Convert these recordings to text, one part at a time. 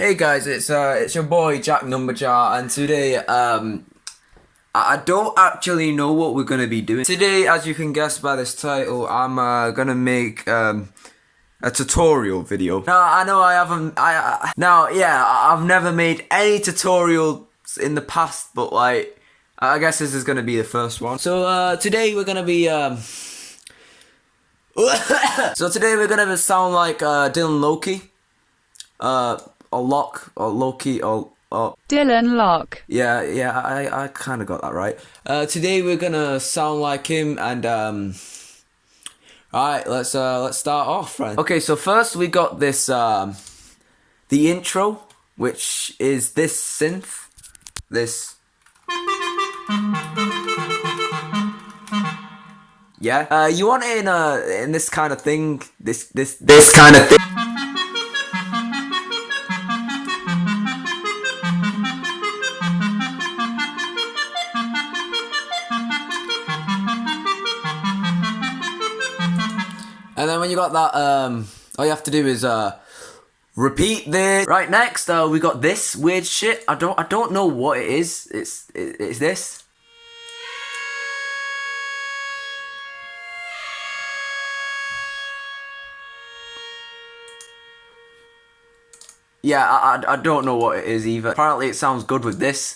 Hey guys, it's your boy Jack Numberjar, and today I don't actually know what we're gonna be doing today. As you can guess by this title, I'm gonna make a tutorial video. Now I know I haven't I've never made any tutorials in the past, but like I guess this is gonna be the first one. So today we're gonna be today we're gonna sound like Dylan Locke. Or Locke, or Loki, or Dylan Locke. yeah, I kind of got that right. Today we're gonna sound like him, and alright, let's start off, friend. Okay, so first we got this the intro, which is this synth, this. Yeah, you want it in this kind of thing, this kind of thing. And then when you got that, all you have to do is repeat this. Right, next we got this weird shit. I don't know what it is. It's this. Yeah, I don't know what it is either. Apparently it sounds good with this.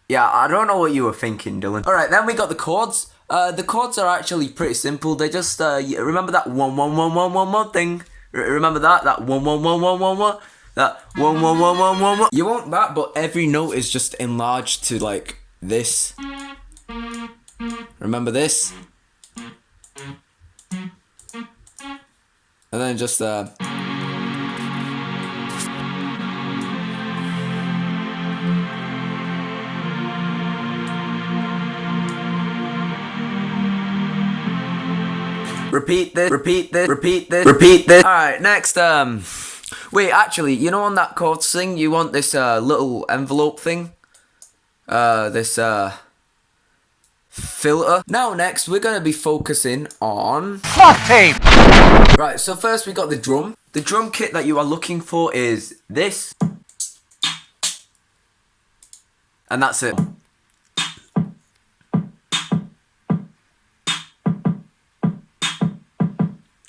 Yeah, I don't know what you were thinking, Dylan. Alright, then we got the chords. The chords are actually pretty simple. They just, remember that 1 1 1 1 1 1 thing? Remember that? That 1 1 1 1 1 1? That 1 1 1 1 1 1? You want that, but every note is just enlarged to, like, this. Remember this? And then just, repeat this, repeat this, repeat this, repeat this. Alright, next, wait, actually, you know on that chord thing, you want this, little envelope thing? This, filter. Now, next, we're gonna be focusing on fuck tape! Right, so first we got the drum. The drum kit that you are looking for is this. And that's it.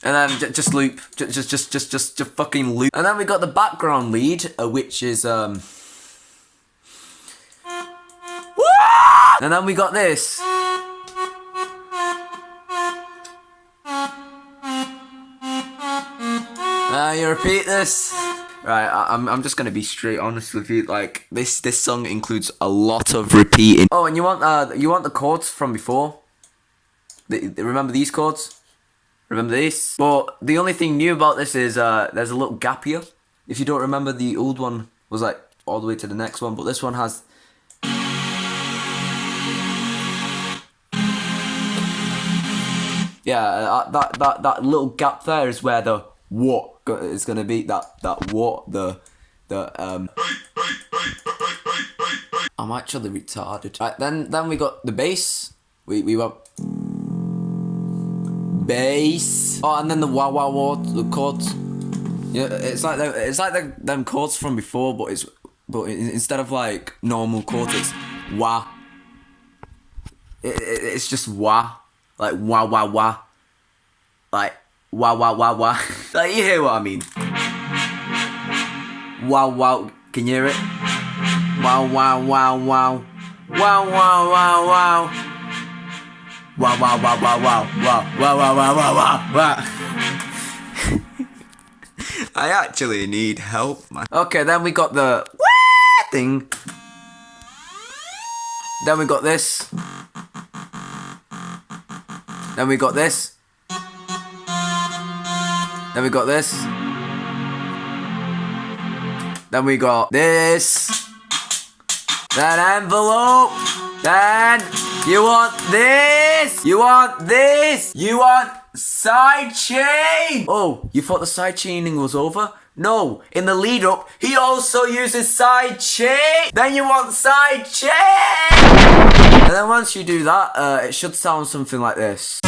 And then just loop, just fucking loop. And then we got the background lead, which is And then we got this. You repeat this. Right, I'm just gonna be straight honest with you. Like this song includes a lot of repeating. Oh, and you want the chords from before? Remember these chords? Remember this? But the only thing new about this is there's a little gap here. If you don't remember, the old one was like all the way to the next one, but this one has. Yeah, that little gap there is where the what is gonna be. That what the. I'm actually retarded. Right, then we got the bass. We went. Bass. Oh, and then the wah wah wah, the chords. Yeah, it's like them chords from before, but instead of like normal chords, it's wah. It's just wah, like wah wah wah, like wah wah wah wah. Like you hear what I mean? Wow wow, can you hear it? Wow wow wow wow, wow wow wow wow. Wow wow wow wow wow wow wow wow wow wow wow wow. I actually need help, man. Okay, then we got the thing. Then we got this. Then we got this. Then we got this. Then we got this. That envelope. Then you want this. You want this. You want side chain. Oh, you thought the side chaining was over? No, in the lead up, he also uses side chain. Then you want side chain. And then once you do that, it should sound something like this.